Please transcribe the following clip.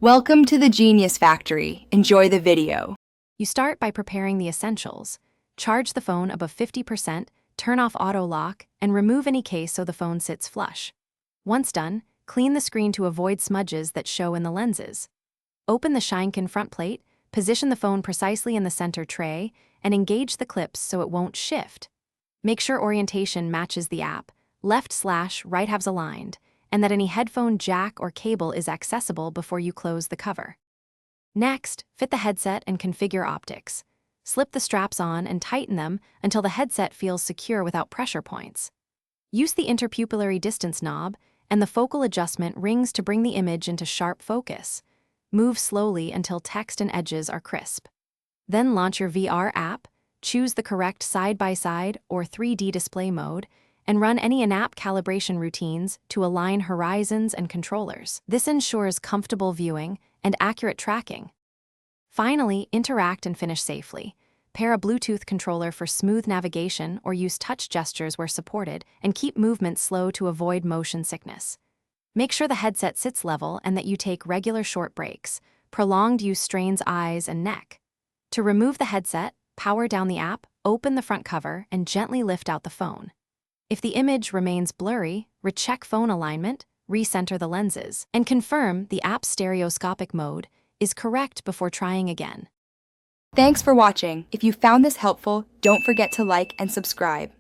Welcome to the Genius Factory. Enjoy the video. You start by preparing the essentials. Charge the phone above 50%, turn off auto lock, and remove any case so the phone sits flush. Once done, clean the screen to avoid smudges that show in the lenses. Open the Shinecon front plate, position the phone precisely in the center tray, and engage the clips so it won't shift. Make sure orientation matches the app, left/right halves aligned, and that any headphone jack or cable is accessible before you close the cover. Next, fit the headset and configure optics. Slip the straps on and tighten them until the headset feels secure without pressure points. Use the interpupillary distance knob and the focal adjustment rings to bring the image into sharp focus. Move slowly until text and edges are crisp. Then launch your VR app, choose the correct side-by-side or 3D display mode, and run any in-app calibration routines to align horizons and controllers. This ensures comfortable viewing and accurate tracking. Finally, interact and finish safely. Pair a Bluetooth controller for smooth navigation or use touch gestures where supported, and keep movement slow to avoid motion sickness. Make sure the headset sits level and that you take regular short breaks. Prolonged use strains eyes and neck. To remove the headset, power down the app, open the front cover, and gently lift out the phone. If the image remains blurry, recheck phone alignment, recenter the lenses, and confirm the app's stereoscopic mode is correct before trying again. Thanks for watching. If you found this helpful, don't forget to like and subscribe.